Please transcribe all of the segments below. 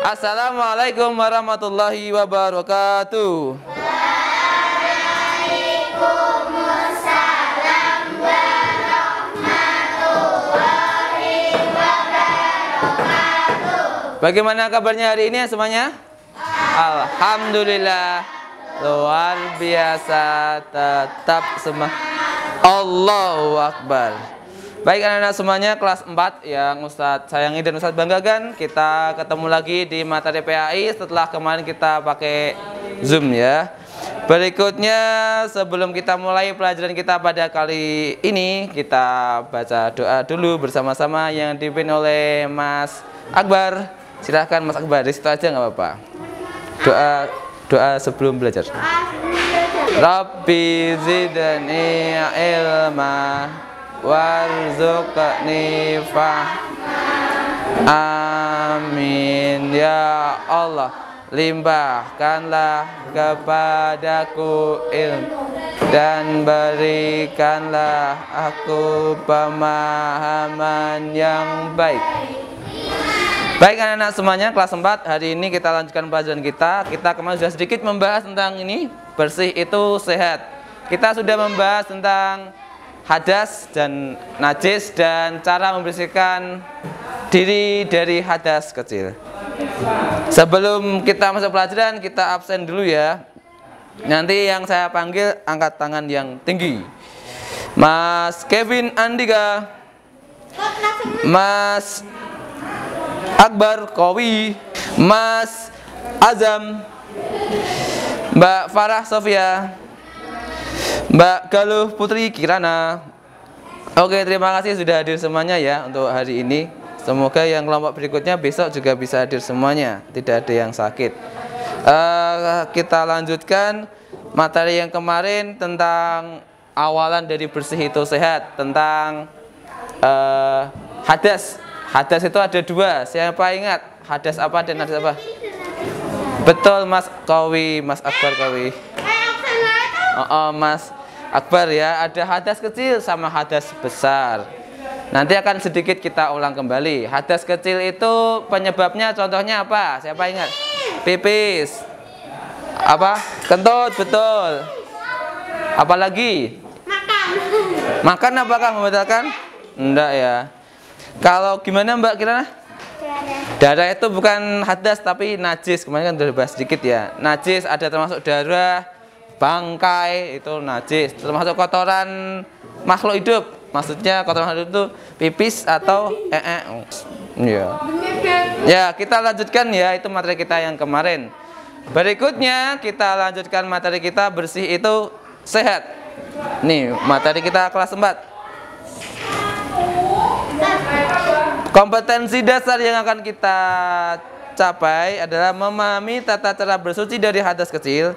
Assalamualaikum warahmatullahi wabarakatuh. Waalaikumsalam warahmatullahi wabarakatuh. Bagaimana kabarnya hari ini semuanya? Alhamdulillah, luar biasa, tetap semangat. Allahu Akbar. Baik anak-anak semuanya, kelas 4 yang Ustadz sayangi dan Ustadz banggakan, kita ketemu lagi di materi PAI setelah kemarin kita pakai Zoom ya. Berikutnya sebelum kita mulai pelajaran kita pada kali ini, kita baca doa dulu bersama-sama yang dipimpin oleh Mas Akbar. Silahkan Mas Akbar, di situ aja nggak apa-apa. Doa sebelum belajar. Rabbi zidni ilma warzuqni amin ya Allah, limpahkanlah kepadaku ilmu dan berikanlah aku pemahaman yang baik. Baik anak-anak semuanya, kelas 4 hari ini kita lanjutkan pelajaran kita. Kita kemarin sudah sedikit membahas tentang ini, bersih itu sehat. Kita sudah membahas tentang hadas dan najis dan cara membersihkan diri dari hadas kecil. Sebelum kita masuk pelajaran, kita absen dulu ya. Nanti yang saya panggil angkat tangan yang tinggi. Mas Kevin Andika, Mas Akbar Kowi, Mas Azam, Mbak Farah Sofia, Mbak Galuh Putri Kirana. Oke, terima kasih sudah hadir semuanya ya untuk hari ini. Semoga yang kelompok berikutnya besok juga bisa hadir semuanya, tidak ada yang sakit. Kita lanjutkan materi yang kemarin tentang awalan dari bersih itu sehat, tentang hadas. Hadas itu ada dua, siapa ingat? Hadas apa dan hadas apa? Betul Mas Kowi, Mas Akbar Kowi. Mas Akbar ya, ada hadas kecil sama hadas besar. Nanti akan sedikit kita ulang kembali. Hadas kecil itu penyebabnya contohnya apa? Siapa ingat? Pipis. Apa? Kentut, betul. Apalagi? Makan. Makan apakah membatalkan? Enggak ya. Kalau gimana Mbak Kirana? Darah itu bukan hadas tapi najis. Kemarin kan sudah bahas sedikit ya. Najis ada termasuk darah, bangkai itu najis, termasuk kotoran makhluk hidup. Maksudnya kotoran makhluk hidup itu pipis atau ya. Ya, kita lanjutkan ya, itu materi kita yang kemarin. Berikutnya kita lanjutkan materi kita bersih itu sehat. Nih, materi kita kelas 4. Kompetensi dasar yang akan kita capai adalah memahami tata cara bersuci dari hadas kecil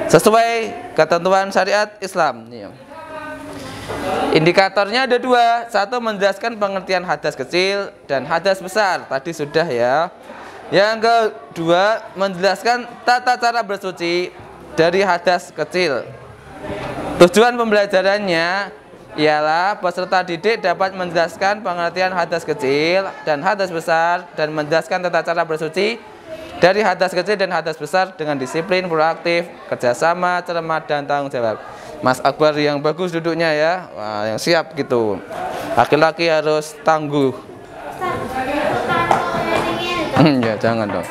sesuai ketentuan syariat Islam. Indikatornya ada dua. Satu, menjelaskan pengertian hadas kecil dan hadas besar. Tadi sudah ya. Yang kedua, menjelaskan tata cara bersuci dari hadas kecil. Tujuan pembelajarannya ialah peserta didik dapat menjelaskan pengertian hadas kecil dan hadas besar dan menjelaskan tata cara bersuci dari hadas kecil dan hadas besar dengan disiplin, proaktif, kerjasama, cermat, dan tanggung jawab. Mas Akbar yang bagus duduknya ya. Wah, yang siap gitu. Laki-laki harus tangguh. Ya jangan dong.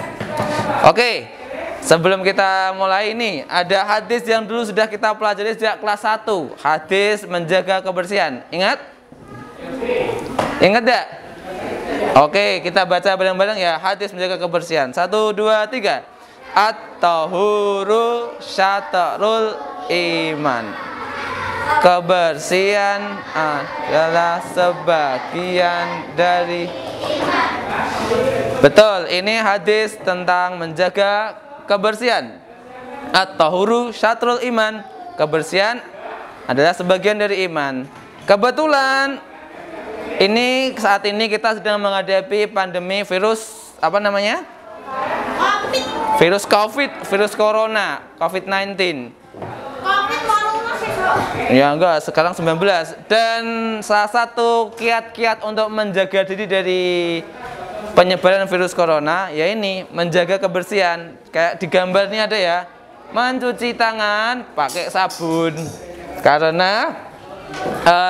Oke, sebelum kita mulai ini, ada hadis yang dulu sudah kita pelajari sejak kelas 1. Hadis menjaga kebersihan. Ingat? Ingat enggak? Oke, kita baca bareng-bareng ya. Hadis menjaga kebersihan. 1, 2, 3. At-tahuru syatrul iman. Kebersihan adalah sebagian dari. Betul, ini hadis tentang menjaga kebersihan. At-tahuru syatrul iman. Kebersihan adalah sebagian dari iman. Kebetulan ini saat ini kita sedang menghadapi pandemi virus apa namanya? Covid. Virus COVID, virus corona, COVID-19. Covid corona sih. Ya enggak, sekarang 19. Dan salah satu kiat-kiat untuk menjaga diri dari penyebaran virus corona, ya ini menjaga kebersihan. Kayak di gambar ini ada ya, mencuci tangan pakai sabun. Karena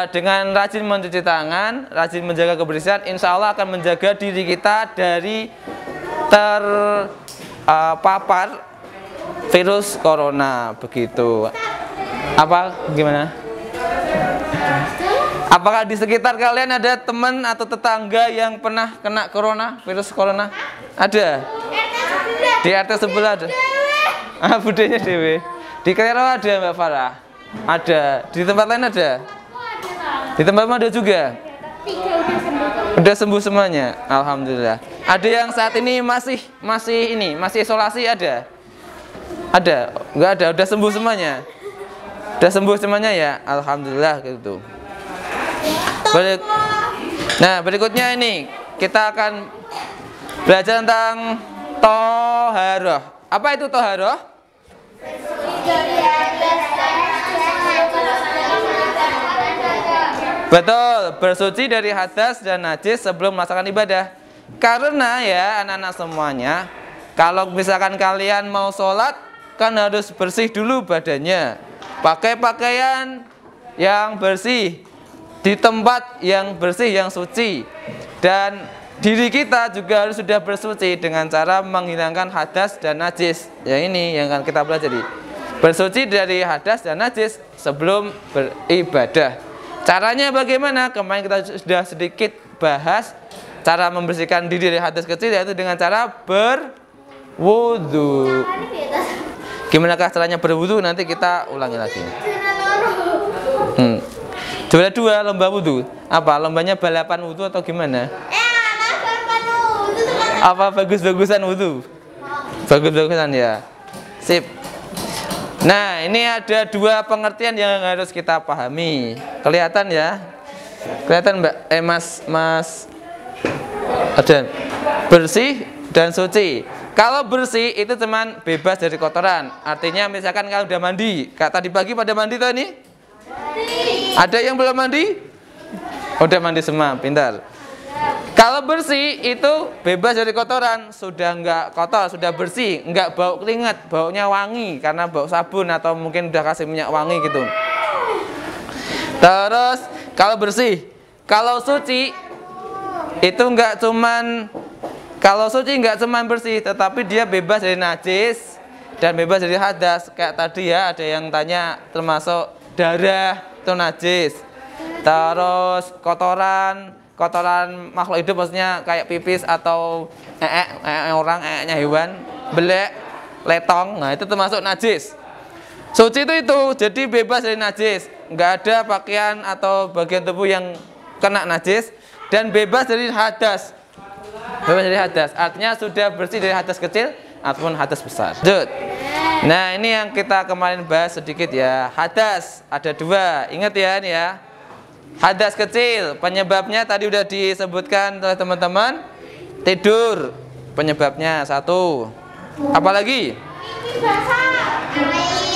dengan rajin mencuci tangan, rajin menjaga kebersihan, insya Allah akan menjaga diri kita dari terpapar virus corona, begitu. Apa gimana? Apakah di sekitar kalian ada teman atau tetangga yang pernah kena virus corona? Ada? Di RT sebelah ada? Budenya Dewi. Di Klero ada Mbak Farah? Ada. Di tempat lain ada? Di tempat mana ada juga? Udah sembuh semuanya, alhamdulillah. Ada yang saat ini masih isolasi ada? Ada? Enggak ada, udah sembuh semuanya. Udah sembuh semuanya ya, alhamdulillah gitu. Nah, berikutnya ini kita akan belajar tentang toharoh. Apa itu toharoh? Betul, bersuci dari hadas dan najis sebelum melaksanakan ibadah. Karena ya anak-anak semuanya, kalau misalkan kalian mau sholat, kan harus bersih dulu badannya. Pakai pakaian yang bersih, di tempat yang bersih, yang suci. Dan diri kita juga harus sudah bersuci dengan cara menghilangkan hadas dan najis. Ya ini yang akan kita pelajari. Bersuci dari hadas dan najis sebelum beribadah. Caranya bagaimana? Kemarin kita sudah sedikit bahas cara membersihkan diri dari hadas kecil, yaitu dengan cara berwudu. Gimana caranya berwudu? Nanti kita ulangi lagi. Juara 2 lomba wudu. Apa? Lombanya balapan wudu atau gimana? Apa bagus-bagusan wudu? Bagus-bagusan ya. Sip. Nah, ini ada 2 pengertian yang harus kita pahami. Kelihatan ya? Kelihatan Mbak? Mas. Ada bersih dan suci. Kalau bersih itu cuman bebas dari kotoran. Artinya misalkan kalau udah mandi, kayak tadi pagi pada mandi tuh ini? Ada yang belum mandi? Udah mandi semua, pintar. Kalau bersih itu bebas dari kotoran, sudah enggak kotor, sudah bersih, enggak bau keringat, baunya wangi karena bau sabun atau mungkin udah kasih minyak wangi gitu. Terus kalau bersih, kalau suci itu enggak cuman bersih, tetapi dia bebas dari najis dan bebas dari hadas. Kayak tadi ya, ada yang tanya termasuk darah itu najis. Terus kotoran makhluk hidup, maksudnya kayak pipis atau orang, hewan, belek, letong, nah itu termasuk najis. Suci itu jadi bebas dari najis, nggak ada pakaian atau bagian tubuh yang kena najis, dan bebas dari hadas. Bebas dari hadas, artinya sudah bersih dari hadas kecil ataupun hadas besar. Lanjut. Nah, ini yang kita kemarin bahas sedikit ya. Hadas ada 2, ingat ya ini ya. Hadas kecil, penyebabnya tadi udah disebutkan oleh teman-teman. Tidur, penyebabnya 1. Apalagi?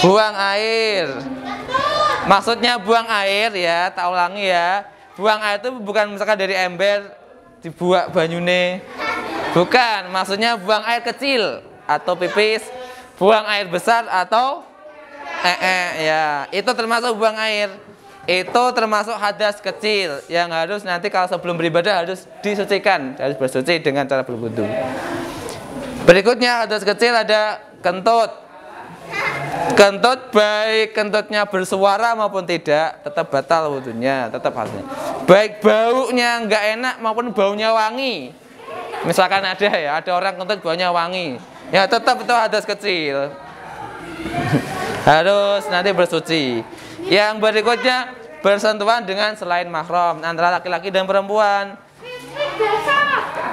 Buang air. Maksudnya buang air ya, tak ulangi ya. Buang air itu bukan misalkan dari ember dibuang banyune. Bukan, maksudnya buang air kecil atau pipis, buang air besar atau ya, itu termasuk buang air. Itu termasuk hadas kecil yang harus nanti kalau sebelum beribadah harus disucikan, harus bersuci dengan cara berwudu. Berikutnya hadas kecil ada kentut. Kentut baik kentutnya bersuara maupun tidak tetap batal wudunya, tetap hasilnya. Baik baunya nggak enak maupun baunya wangi. Misalkan ada orang kentut baunya wangi, ya tetap itu hadas kecil. Harus nanti bersuci. Yang berikutnya bersentuhan dengan selain mahram antara laki-laki dan perempuan.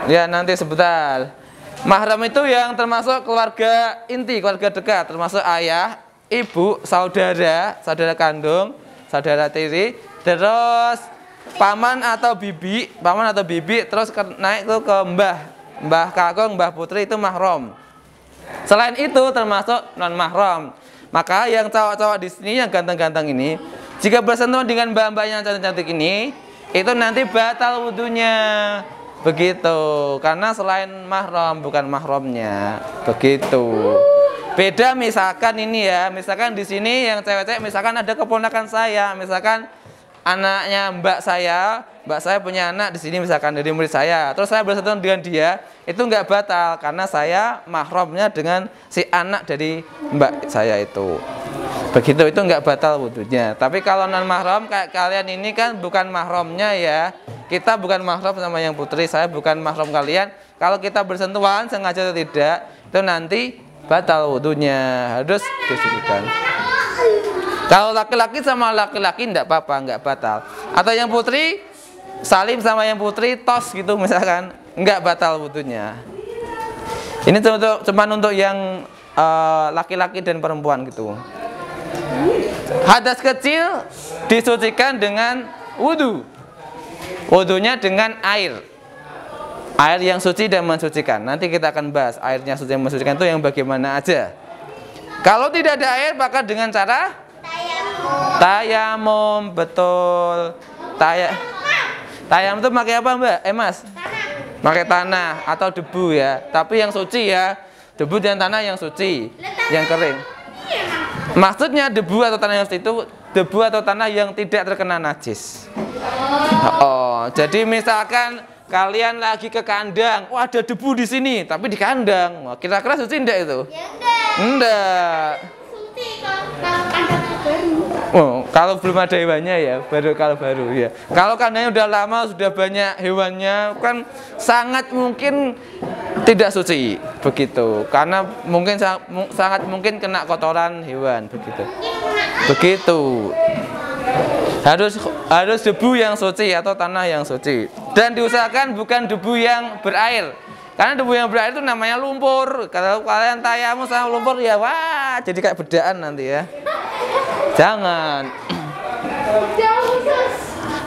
Ya nanti sebentar. Mahram itu yang termasuk keluarga inti, keluarga dekat, termasuk ayah, ibu, saudara kandung, saudara tiri, terus paman atau bibi, terus naik tuh ke mbah kakung, mbah putri, itu mahram. Selain itu termasuk non mahram. Maka yang cowok-cowok di sini yang ganteng-ganteng ini, jika bersentuhan dengan mbak-mbak yang cantik-cantik ini, itu nanti batal wudunya. Begitu. Karena selain mahram, bukan mahramnya. Begitu. Beda misalkan ini ya, misalkan di sini yang cewek-cewek, misalkan ada keponakan saya, misalkan anaknya mbak saya punya anak di sini misalkan dari murid saya, terus saya bersentuhan dengan dia, itu nggak batal karena saya mahramnya dengan si anak dari mbak saya itu. Begitu, itu nggak batal wudunya. Tapi kalau non mahram kayak kalian ini kan bukan mahramnya ya, kita bukan mahram sama yang putri, saya bukan mahram kalian. Kalau kita bersentuhan sengaja atau tidak, itu nanti batal wudunya, harus disucikan. Kalau laki-laki sama laki-laki enggak apa-apa, enggak batal. Atau yang putri salim sama yang putri tos gitu misalkan, enggak batal wudunya. Ini cuma untuk yang laki-laki dan perempuan gitu. Hadas kecil disucikan dengan wudu. Wudunya dengan air. Air yang suci dan mensucikan. Nanti kita akan bahas airnya suci dan mensucikan itu yang bagaimana aja. Kalau tidak ada air maka dengan cara tayamum, betul. Tayamum itu pakai apa, Mbak? Mas? Pakai tanah atau debu ya. Tapi yang suci ya, debu dan tanah yang suci, yang kering. Maksudnya debu atau tanah yang suci itu debu atau tanah yang tidak terkena najis. Oh, jadi misalkan kalian lagi ke kandang, wah ada debu di sini, tapi di kandang. Wah, kira-kira suci enggak itu? Ya enggak. Enggak. Suci kalau kandang baru. Oh, kalau belum ada hewannya ya, kalau baru ya. Kalau kandangnya udah lama, sudah banyak hewannya, kan sangat mungkin tidak suci, begitu. Karena mungkin sangat mungkin kena kotoran hewan, begitu. Begitu. Harus debu yang suci atau tanah yang suci. Dan diusahakan bukan debu yang berair. Karena debu yang berair itu namanya lumpur. Kalau kalian tayamum sama lumpur ya wah, jadi kayak bedaan nanti ya. Jangan.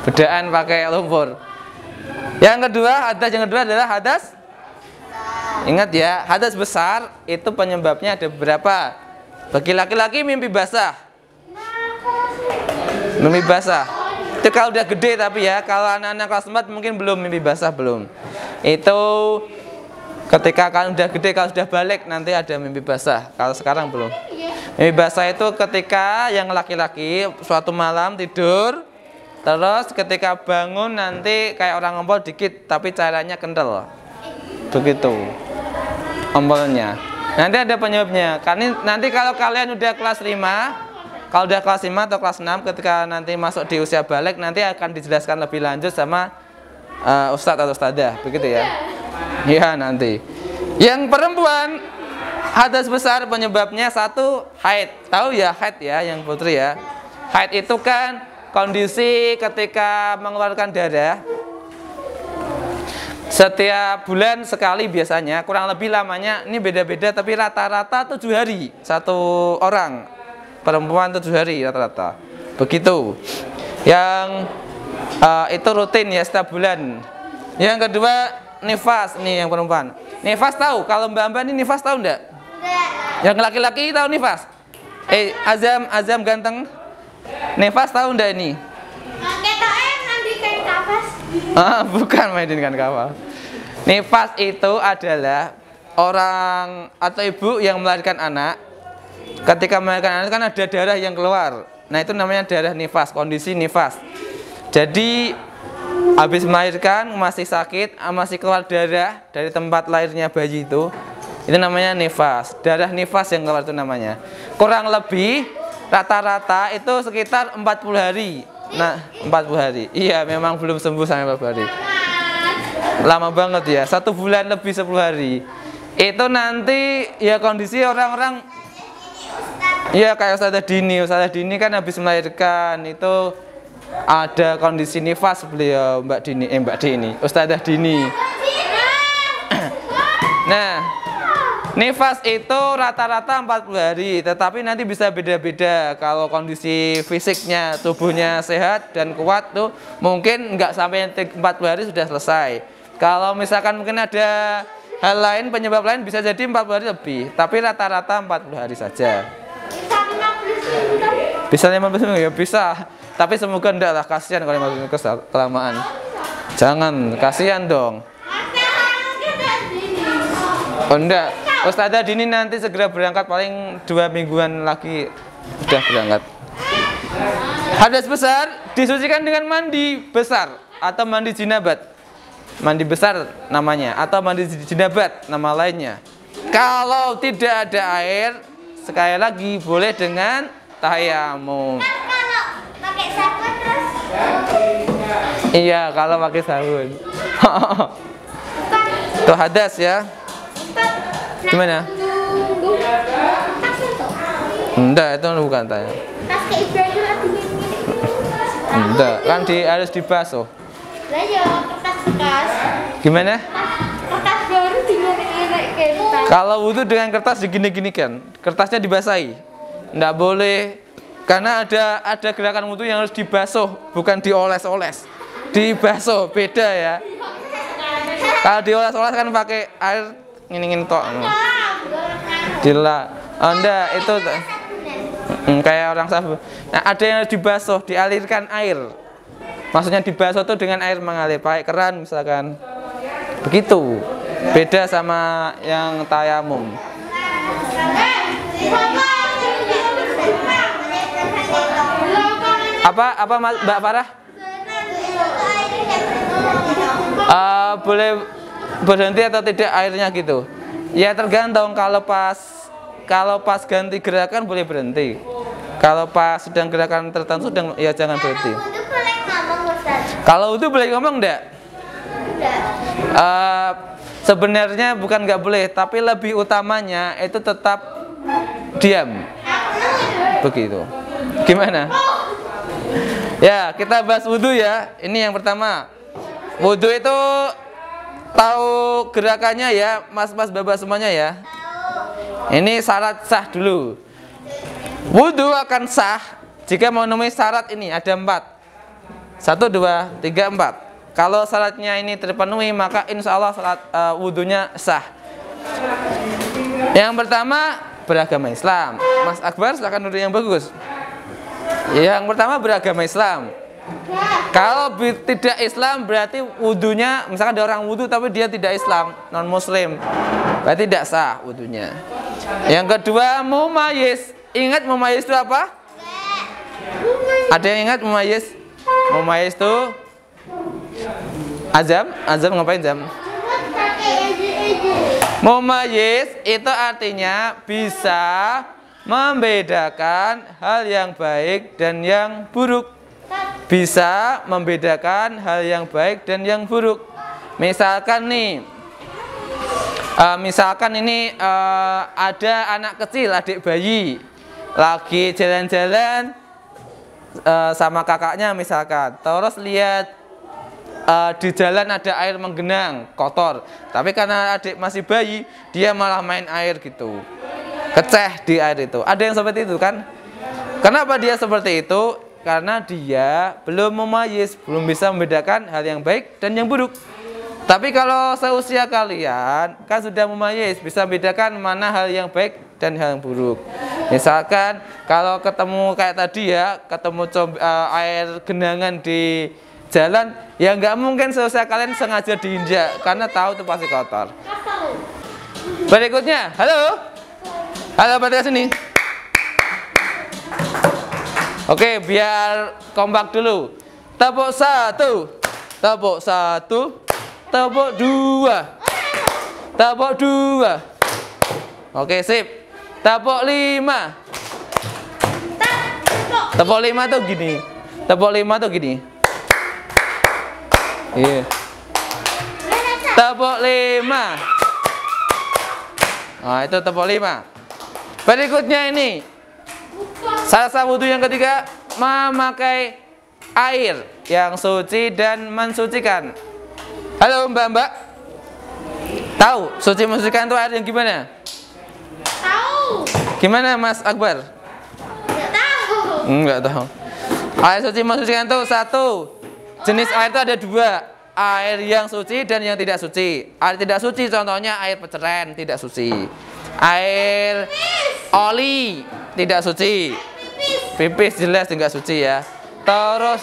Bedaan pakai lumpur. Yang kedua adalah hadas. Ingat ya, hadas besar itu penyebabnya ada beberapa. Bagi laki-laki mimpi basah. Mimpi basah. Itu kalau udah gede tapi ya, kalau anak-anak kelas 4 mungkin belum mimpi basah belum. Itu ketika kalian udah gede, kalau sudah balik nanti ada mimpi basah. Kalau sekarang belum. Mimpi basah itu ketika yang laki-laki suatu malam tidur, terus ketika bangun nanti kayak orang ngompol dikit, tapi cairannya kental. Begitu ompolnya. Nanti ada penyebabnya. Karena nanti kalau kalian udah kelas 5, kalau udah kelas 5 atau kelas 6, ketika nanti masuk di usia balik, nanti akan dijelaskan lebih lanjut sama ustadz atau ustadzah, begitu ya. Iya nanti. Yang perempuan hadas besar penyebabnya satu haid. Tahu ya haid ya yang putri ya. Haid itu kan kondisi ketika mengeluarkan darah. Setiap bulan sekali biasanya, kurang lebih lamanya ini beda-beda tapi rata-rata 7 hari satu orang. Perempuan 7 hari rata-rata. Begitu. Yang itu rutin ya setiap bulan. Yang kedua nifas, nih yang perempuan. Nifas tahu? Kalau mbak-mbak ini nifas tahu enggak? Enggak. Yang laki-laki tahu nifas? Azam ganteng. Nifas tahu enggak ini? Kita mandi kain kapas. Bukan mainin kapal. Nifas itu adalah orang atau ibu yang melahirkan anak. Ketika melahirkan anak kan ada darah yang keluar. Nah itu namanya darah nifas, kondisi nifas. Jadi habis melahirkan masih sakit, masih keluar darah dari tempat lahirnya bayi itu namanya nifas. Darah nifas yang keluar itu namanya. Kurang lebih rata-rata itu sekitar 40 hari. Nah 40 hari. Iya memang belum sembuh sampai 40 hari. Lama banget ya, 1 bulan lebih 10 hari. Itu nanti ya kondisi orang-orang ya kayak Ustadzah Dini kan habis melahirkan itu ada kondisi nifas beliau Mbak Dini, Ustadzah Dini. Nah, nifas itu rata-rata 40 hari, tetapi nanti bisa beda-beda. Kalau kondisi fisiknya, tubuhnya sehat dan kuat tuh mungkin nggak sampai 40 hari sudah selesai. Kalau misalkan mungkin ada hal lain, penyebab lain bisa jadi 40 hari lebih, tapi rata-rata 40 hari saja. Bisa 15 minggu ya bisa. Tapi semoga enggak lah, kasihan kalau 15 minggu kelamaan. Jangan, kasihan dong. Oh enggak, Ustazah Dini nanti segera berangkat, paling 2 mingguan lagi udah berangkat. Hadas besar disucikan dengan mandi besar atau mandi jinabat. Mandi besar namanya, atau mandi jinabat nama lainnya. Kalau tidak ada air, sekali lagi boleh dengan tayamum. Kan kalau pakai sabun terus. Iya, kalau pakai sabun. Tuh hadas ya. Gimana? Enggak, itu bukan tanya. Tas ke Ibrahim lagi ini. Enggak, kan harus dibasuh. Lah ya kertas bekas. Gimana? Kertas baru digini-gini tas. Kalau wudhu dengan kertas digini-gini kan, kertasnya dibasahi. Enggak boleh, karena ada gerakan wudhu yang harus dibasuh, bukan dioles-oles. Dibasuh, beda ya. Kalau dioles-oles kan pakai air ngin-ngin tok. Dilak. Oh, enggak, itu kayak orang sabun. Nah, ada yang harus dibasuh, dialirkan air. Maksudnya dibasuh tuh dengan air mengalir, pakai keran misalkan. Begitu. Beda sama yang tayamum. Apa Mbak Farah? Boleh berhenti atau tidak airnya gitu. Ya tergantung, kalau pas ganti gerakan boleh berhenti. Kalau pas sedang gerakan tertentu ya jangan berhenti. Kalau itu boleh ngomong enggak? Sebenarnya bukan nggak boleh, tapi lebih utamanya itu tetap diam. Begitu. Gimana? Ya, kita bahas wudhu ya. Ini yang pertama. Wudhu itu tahu gerakannya ya, mas-mas bapak semuanya ya. Ini syarat sah dulu. Wudhu akan sah jika memenuhi syarat ini, ada 4. 1, 2, 3, 4. Kalau syaratnya ini terpenuhi, maka insya Allah wudhunya sah. Yang pertama, beragama Islam. Mas Akbar silakan duduk yang bagus. Yang pertama, beragama Islam. Kalau tidak Islam berarti wudhunya, misalkan ada orang wudhu tapi dia tidak Islam, non Muslim, berarti tidak sah wudhunya. Yang kedua, mumayyiz. Ingat mumayyiz itu apa? Ada yang ingat mumayyiz? Mumayyiz itu azam ngapain jam? Mumayyiz itu artinya bisa membedakan hal yang baik dan yang buruk. Bisa membedakan hal yang baik dan yang buruk. Misalkan nih, ada anak kecil, adik bayi, lagi jalan-jalan sama kakaknya misalkan, terus lihat di jalan ada air menggenang, kotor. Tapi karena adik masih bayi, dia malah main air gitu, keceh di air itu. Ada yang seperti itu kan? Kenapa dia seperti itu? Karena dia belum memayyiz, belum bisa membedakan hal yang baik dan yang buruk. Tapi kalau seusia kalian kan sudah memayyiz, bisa membedakan mana hal yang baik dan hal yang buruk. Misalkan kalau ketemu kayak tadi ya, ketemu air genangan di jalan, ya nggak mungkin seusia kalian sengaja diinjak, karena tahu itu pasti kotor. Berikutnya, halo berarti sini. Oke, biar kompak dulu. Tepuk 1, tepuk 1, tepuk 2, tepuk 2. Oke, sip. Tepuk 5. Tepuk 5 tuh gini. Tepuk 5 tuh gini. Iya. Tepuk 5. Nah, itu tepuk 5. Berikutnya ini. Salah satu wudhu yang ketiga, memakai air yang suci dan mensucikan. Halo mbak-mbak, tahu suci mensucikan itu air yang gimana? Tahu. Gimana Mas Akbar? Enggak tahu. Enggak tahu. Air suci mensucikan itu satu. Jenis air itu ada 2. Air yang suci dan yang tidak suci. Air tidak suci contohnya air peceren, tidak suci. Air oli tidak suci. Pipis jelas tidak suci ya. Terus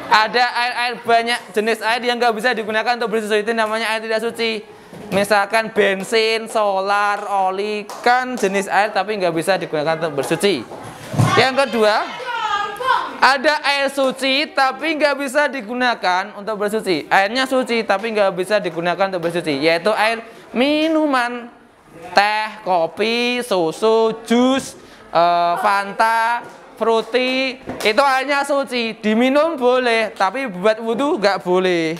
Ada air banyak jenis air yang nggak bisa digunakan untuk bersuci, itu namanya air tidak suci. Misalkan bensin, solar, oli, kan jenis air tapi nggak bisa digunakan untuk bersuci. Yang kedua, ada air suci tapi nggak bisa digunakan untuk bersuci. Airnya suci tapi nggak bisa digunakan untuk bersuci, yaitu air minuman, teh, kopi, susu, jus, Fanta, fruity, itu airnya suci. Diminum boleh, tapi buat wudhu nggak boleh.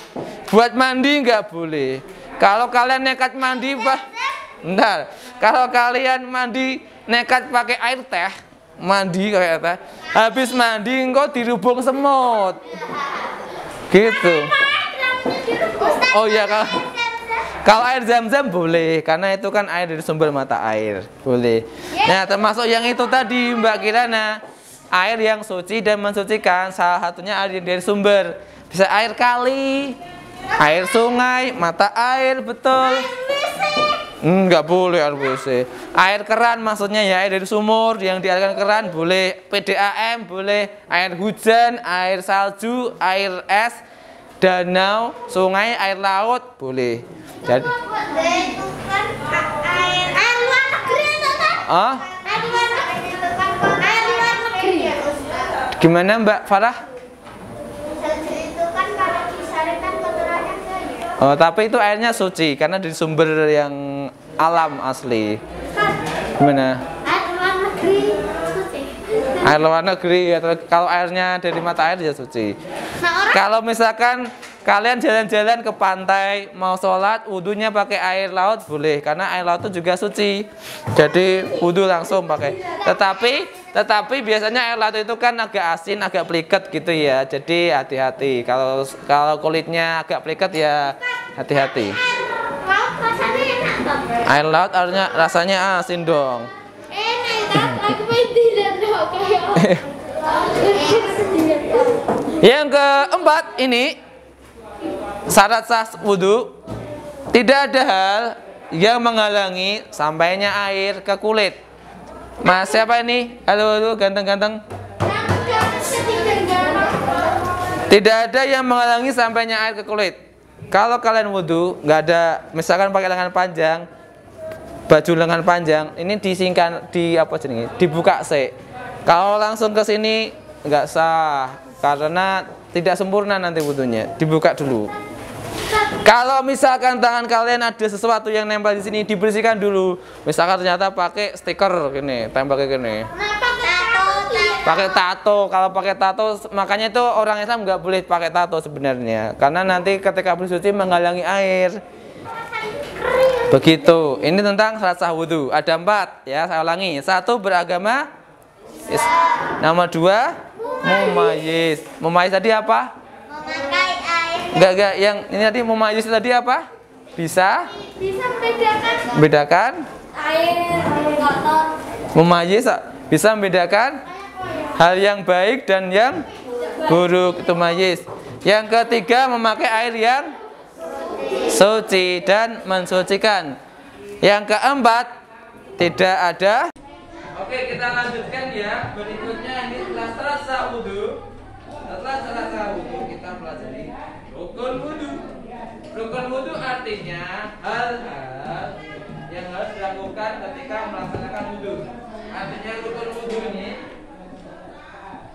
Buat mandi nggak boleh. Kalau kalian nekat mandi, bentar. Kalau kalian mandi nekat pakai air teh, mandi kayak teh, habis mandi engkau dirubung semut. Gitu. Oh iya, kalau air zam-zam boleh, karena itu kan air dari sumber mata air, boleh. Nah, termasuk yang itu tadi Mbak Kirana, air yang suci dan mensucikan, salah satunya air dari sumber. Bisa air kali, air sungai, mata air, betul. Enggak boleh air WC. Air keran maksudnya ya, air dari sumur yang dialirkan keran boleh. PDAM boleh, air hujan, air salju, air es, danau, sungai, air laut boleh. Jadi air luar negeri ah? Air luar negeri. Gimana Mbak Farah? Salju itu kan kalau disaringkan kotorannya enggak. Oh, tapi itu airnya suci karena dari sumber yang alam asli. Gimana? Air luar negeri suci. Air luar negeri, atau kalau airnya dari mata air ya suci. Nah, Kalau misalkan kalian jalan-jalan ke pantai mau sholat, wudhunya pakai air laut boleh, karena air laut itu juga suci. Jadi wudhu langsung pakai. Tetapi biasanya air laut itu kan agak asin, agak pelikat gitu ya. Jadi hati-hati. Kalau kulitnya agak pelikat ya hati-hati. laut rasanya enak banget. Air laut rasanya asin dong. Enak, aku main tidak dong kayak. Yang keempat ini syarat sah wudhu, tidak ada hal yang menghalangi sampainya air ke kulit. Mas siapa ini? Halo ganteng-ganteng. Tidak ada yang menghalangi sampainya air ke kulit. Kalau kalian wudhu nggak ada, misalkan pakai lengan panjang, baju lengan panjang, ini disingkan dibuka sih. Kalau langsung ke sini nggak sah, karena tidak sempurna nanti wudhunya. Dibuka dulu. Kalau misalkan tangan kalian ada sesuatu yang nempel di sini, dibersihkan dulu. Misalkan ternyata pakai stiker gini, tempel kayak gini. Pakai tato. Kalau pakai tato, makanya itu orang Islam nggak boleh pakai tato sebenarnya, karena nanti ketika bersuci menghalangi air. Begitu. Ini tentang syarat sah wudhu. Ada 4 ya, saya ulangi. 1, beragama. Nama 2, mumayyiz. Mumayyiz tadi apa? Memakai air. Enggak, yang ini tadi mumayyiz tadi apa? Bisa membedakan Air kotor. mumayyiz bisa membedakan hal yang baik dan yang buruk, itu mumayyiz. Yang ketiga, memakai air yang suci dan mensucikan. Yang keempat, tidak ada. Oke, kita lanjutkan ya. Berikutnya ini setelah syarat sah wudhu. Setelah syarat sah wudhu, kita pelajari rukun wudhu. Rukun wudhu artinya hal-hal yang harus dilakukan ketika melaksanakan wudhu. Artinya rukun wudhu ini,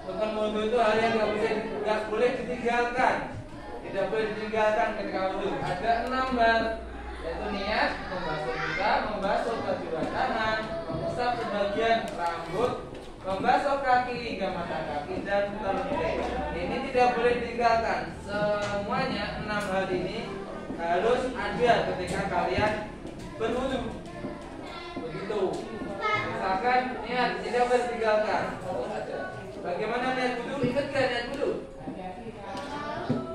rukun wudhu itu hal yang nggak boleh ditinggalkan. Tidak boleh ditinggalkan ketika wudhu. Ada 6 hal, yaitu niat, membasuh muka, membasuh kedua tangan, mengusap sebagian rambut, membasuh kaki hingga mata kaki, dan terlebih. Ini tidak boleh ditinggalkan. Semuanya 6 hal ini harus ada ketika kalian berwudu. Begitu. Misalkan niat tidak boleh ditinggalkan, harus ada. Bagaimana niat wudu? Ingat gak niat wudu?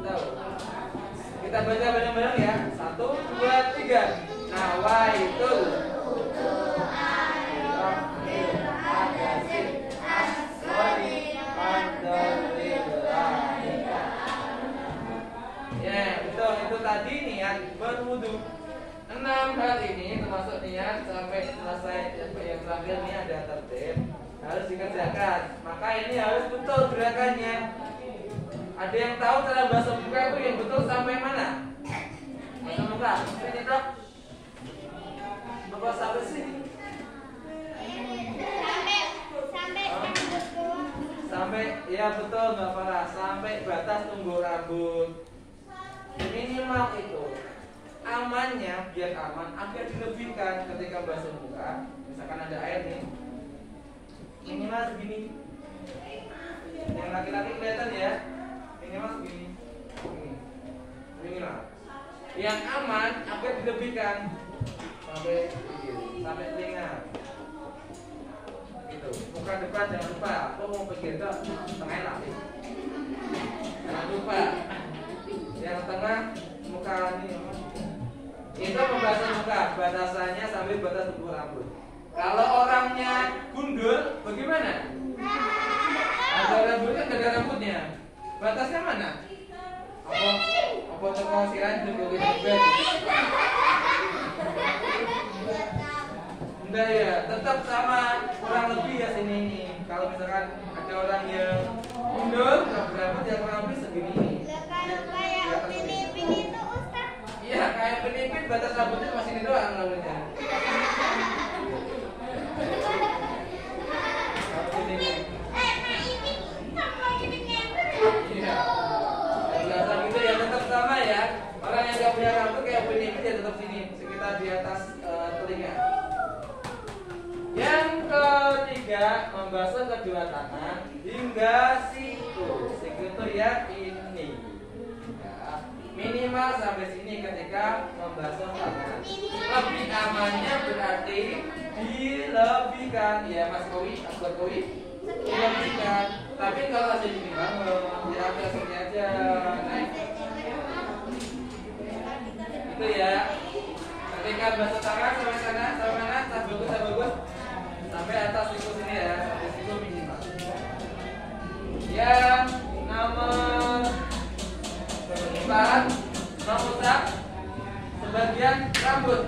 Tahu? Kita baca bareng-bareng ya. 1, 2, 3. Nawaitul. Ya, betul, itu tadi niat berwudu. 6 hal ini termasuk niat sampai selesai, sampai yang terakhir ini ada tertib harus dikerjakan. Maka ini harus betul gerakannya. Ada yang tahu cara basuh muka itu yang betul sampai mana? Basuh muka, ini dok. Apa sampai sini? Sampai, ya betul Mbak Farah. Sampai batas tumbuh rambut. Minimal itu. Amannya, biar aman, agak dilebihkan ketika basuh muka. Misalkan ada air nih, minimal segini. Yang laki-laki kelihatan ya, minimal segini. Minimal. Yang aman agak dilebihkan sampai telinga. Gitu. Muka depan jangan lupa. Aku mau pergi ke tengah lapis. Jangan lupa. Yang tengah muka ini. Itu membasuh muka. Batasannya sampai batas tumbuh rambut. Kalau orangnya gundul, bagaimana? Ada rambutnya, nggak ada rambutnya. Batasnya mana? Apa toko siran juga gitu? Enggak ya, tetap sama kurang lebih ya sini. Kalau misalkan ada orang yang mundur, rambut yang kurang lebih segini. Kalau kayak Filipin itu Ustaz. Iya, kayak Filipin batas rambutnya masih ini doang rambutnya. Iya. Biasa gitu ya, tetap sama ya. Orang yang nggak punya rambut kayak Filipin ya tetap sini, sekitar di atas telinga. Yang ketiga, membasuh kedua tangan hingga siku. Siku itu ya ini. Ya, minimal sampai sini ketika membasuh tangan. Lebih amannya berarti dilebihkan ya Mas Kowi, dilebihkan. Tapi kalau ada gini banget, ya agak sini aja. Naik. Itu ya. Ketika basuh tangan sampai sana, sampai mana, bagus. Sampai atas siku sini ya, sampai siku minimal. Yang nomor 4, mengusap sebagian rambut.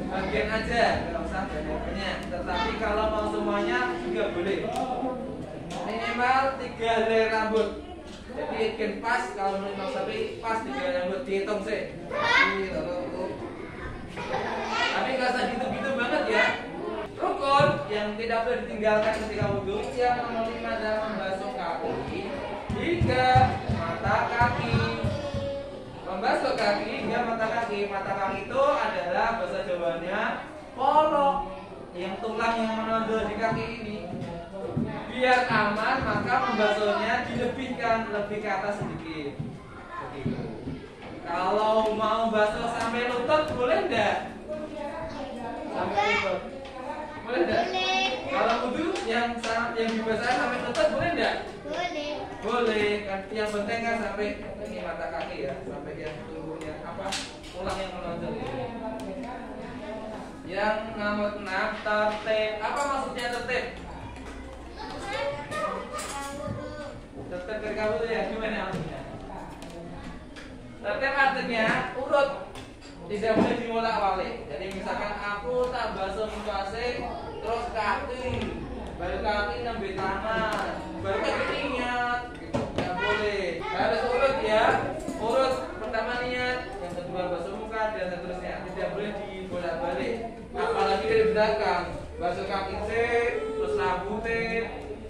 Sebagian aja, nggak usah banyak. Tetapi kalau mau semuanya juga boleh. Minimal 3 helai rambut. Jadi ikan pas kalau mau sapi pas 3 helai rambut dihitung sih. Tapi nggak usah gitu-gitu banget ya. Rukun yang tidak boleh ditinggalkan ketika wudhu yang nomor 5 adalah membasuh kaki hingga mata kaki. Membasuh kaki hingga mata kaki. Mata kaki itu adalah bahasa Jawanya polok, yang tulang yang menonjol di kaki ini. Biar aman maka membasuhnya dilebihkan lebih ke atas sedikit. Begitu. Kalau mau basuh sampai lutut boleh enggak? Sampai lutut. Boleh enggak? Kalau wudhu yang dibasahin sampai lutut boleh enggak? Boleh. Kan yang penting kan sampai ini mata kaki ya, sampai yang tubuhnya tulang yang menonjol ini. Yang nomor 6, tertib. Apa maksudnya tertib? Tertib dari kamu tuh ya, gimana maksudnya? Tertib artinya urut, tidak boleh dibolak-balik. Jadi misalkan aku tak basuh muka terus kaki, baru kaki nembe tangan, baru kaki niat, gitu. Nggak boleh. Harus urut ya. Urut pertama niat, yang kedua basuh muka dan seterusnya. Tidak boleh dibolak-balik. Apalagi dari belakang, basuh kaki terus rambut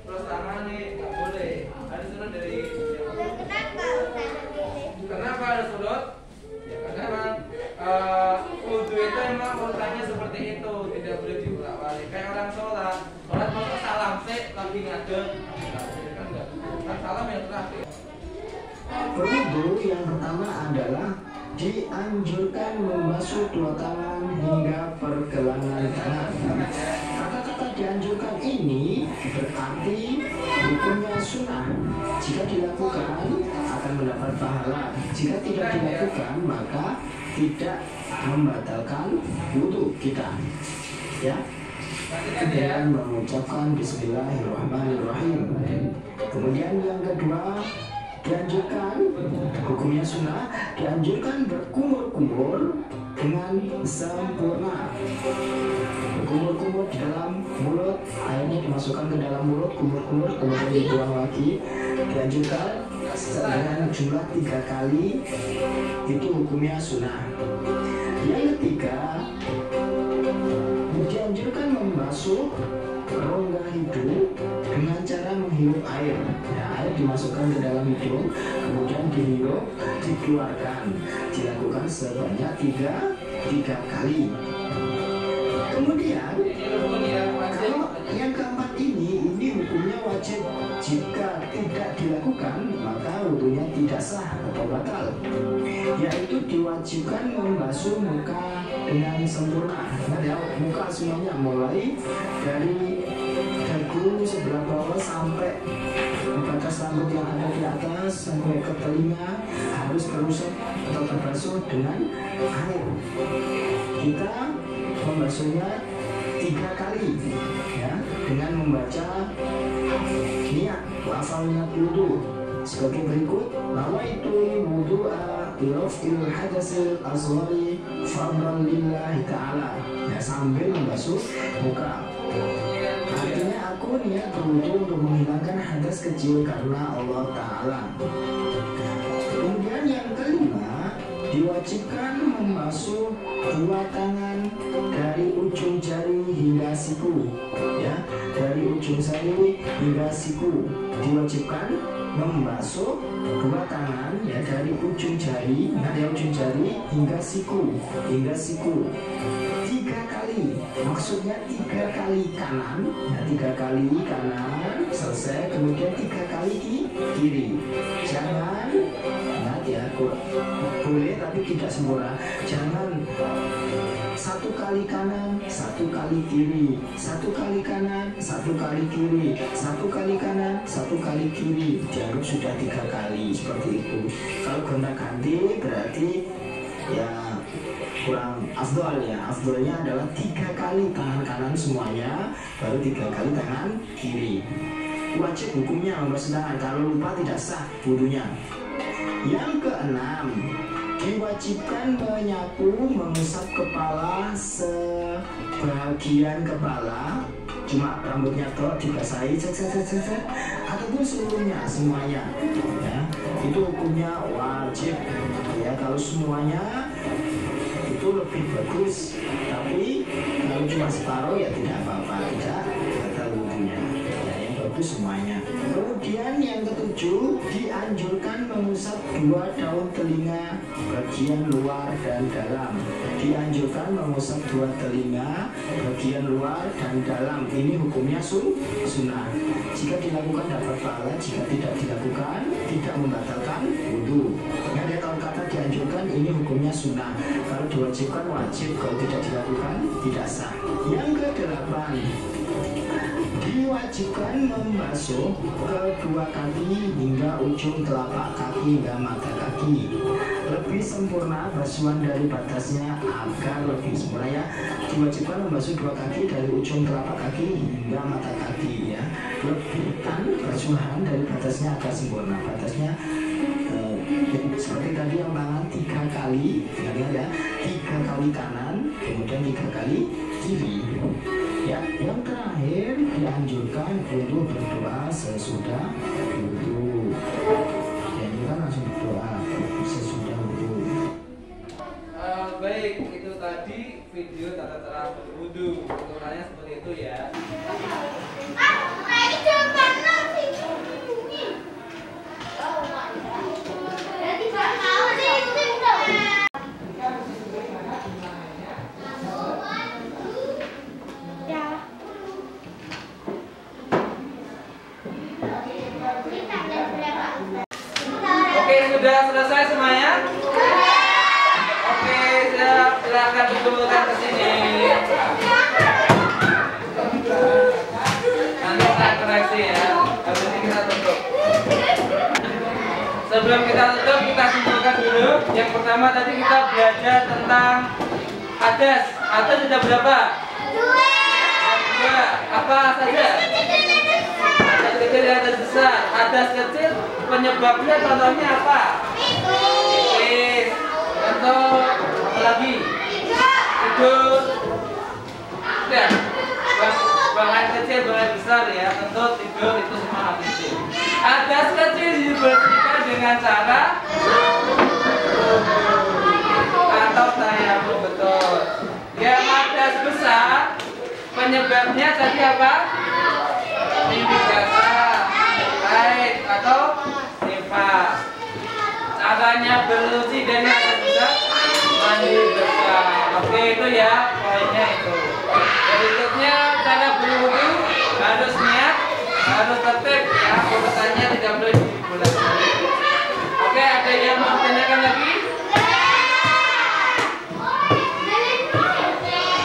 terus tangan nggak boleh. Harus urut dari. Kenapa harus urut? Ya karena wudhu itu memang urutannya seperti itu, tidak boleh dibolak-balik. Kayak orang sholat masuk salam lagi ngadeg, kan salam yang terakhir. Wudhu yang pertama adalah dianjurkan membasuh 2 tangan hingga pergelangan tangan. Kata-kata dianjurkan ini berarti hukumnya sunnah. Jika dilakukan akan mendapat pahala. Jika tidak dilakukan maka tidak membatalkan wudhu kita. Ya. Dengan mengucapkan Bismillahirrahmanirrahim. Kemudian yang kedua, dianjurkan, hukumnya sunnah, dianjurkan berkumur-kumur dengan sempurna. Kumur-kumur di dalam mulut, airnya dimasukkan ke dalam mulut, kumur-kumur, kemudian dibuang lagi. Dianjurkan dengan jumlah 3 kali, itu hukumnya sunnah. Yang ketiga, dianjurkan membasuh rongga hidung dengan cara menghirup air. Ya, air dimasukkan ke dalam hidung, kemudian dihirup, dikeluarkan. Dilakukan sebanyak 3 kali. Kemudian kalau yang keempat ini hukumnya wajib. Jika tidak dilakukan maka wudunya tidak sah atau batal, yaitu diwajibkan membasuh muka dengan sempurna. Ya, muka semuanya mulai dari dagu sebelah bawah sampai batas rambut yang ada di atas sampai ke telinga harus terusap atau terbasuh dengan air. Kita membasuhnya 3 kali, ya, dengan membaca niat lafal niat wudu sebagai berikut: nawaitu wudu'a liraf'il hadasil asghari fardhan lillahi ta'ala. Ya, sambil membasuh muka. Artinya aku niat berwudu untuk menghilangkan hadas kecil karena Allah Ta'ala. Kemudian yang kelima, diwajibkan membasuh 2 tangan dari ujung jari hingga siku. Ya, dari ujung jari hingga siku diwajibkan membasuh 2 tangan, ya, dari ujung jari, ujung jari hingga siku, 3 kali. Maksudnya 3 kali kanan, ya, 3 kali kanan selesai, kemudian 3 kali kiri. Jangan, ya, boleh tapi tidak sempurna. Jangan 1 kali kanan, 1 kali kiri, 1 kali kanan, 1 kali kiri, 1 kali kanan, 1 kali kiri. Dianggap sudah 3 kali seperti itu. Kalau gonta-ganti berarti ya kurang afdol, ya. Afdolnya adalah 3 kali tangan kanan semuanya, baru 3 kali tangan kiri. Wajib hukumnya membasuh tangan. Kalau lupa tidak sah wudunya. Yang keenam, diwajibkan menyapu, mengusap kepala sebagian kepala, cuma rambutnya toh dibasahi, ataupun seluruhnya, semuanya. Ya, itu hukumnya wajib. Ya, kalau semuanya itu lebih bagus, tapi kalau cuma separuh ya tidak apa-apa, tidak batal wudunya. Ya, yang bagus semuanya. Kemudian yang ketujuh, dianjurkan mengusap 2 daun telinga bagian luar dan dalam. Dianjurkan mengusap 2 telinga bagian luar dan dalam. Ini hukumnya sunnah. Jika dilakukan dapat pahala, jika tidak dilakukan tidak membatalkan wudu. Yang dia tahu kata dianjurkan, ini hukumnya sunnah. Kalau diwajibkan wajib, kalau tidak dilakukan tidak sah. Yang ke-8, diwajibkan membasuh kedua kaki hingga ujung telapak kaki hingga mata kaki. Lebih sempurna basuhan dari batasnya agar lebih sempurna, ya. Diwajibkan membasuh 2 kaki dari ujung telapak kaki hingga mata kaki, ya. Lebihkan basuhan dari batasnya agar sempurna. Batasnya seperti tadi yang tangan 3 kali, ya, 3 kali kanan, kemudian 3 kali kiri. Ya, yang terakhir dianjurkan untuk berdoa sesudah wudu. Dianjurkan langsung berdoa sesudah wudu. Baik, itu tadi video tata cara berwudu. Ukurannya seperti itu, ya. Oke, sudah selesai semuanya? Oke, silakan kumpulkan ke sini. Nanti saya koreksi, ya. Habis ini kita tutup. Sebelum kita tutup, kita simpulkan dulu. Yang pertama tadi kita belajar tentang hadas. Hadas sudah berapa? 2. Apa saja? Hadas kecil dan hadas besar. Hadas kecil penyebabnya contohnya apa? Pipis. Contoh apa lagi? tidur. Udah, buang kecil, buang besar ya. Tentu tidur itu semua harus kecil. Atas kecil dibersihkan dengan cara atau tayamum, betul. Yang atas besar penyebabnya tadi apa? Mimpi basah, haid atau nifas. Caranya bersuci dari atas besar mandi besar. Oke, itu ya poinnya itu. Berikutnya cara berwudu harus niat, harus tertib ya. Urutannya tidak boleh dibolak-balik. Oke, ada yang mau tanyakan lagi?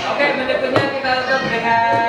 Oke, berikutnya kita tutup dengan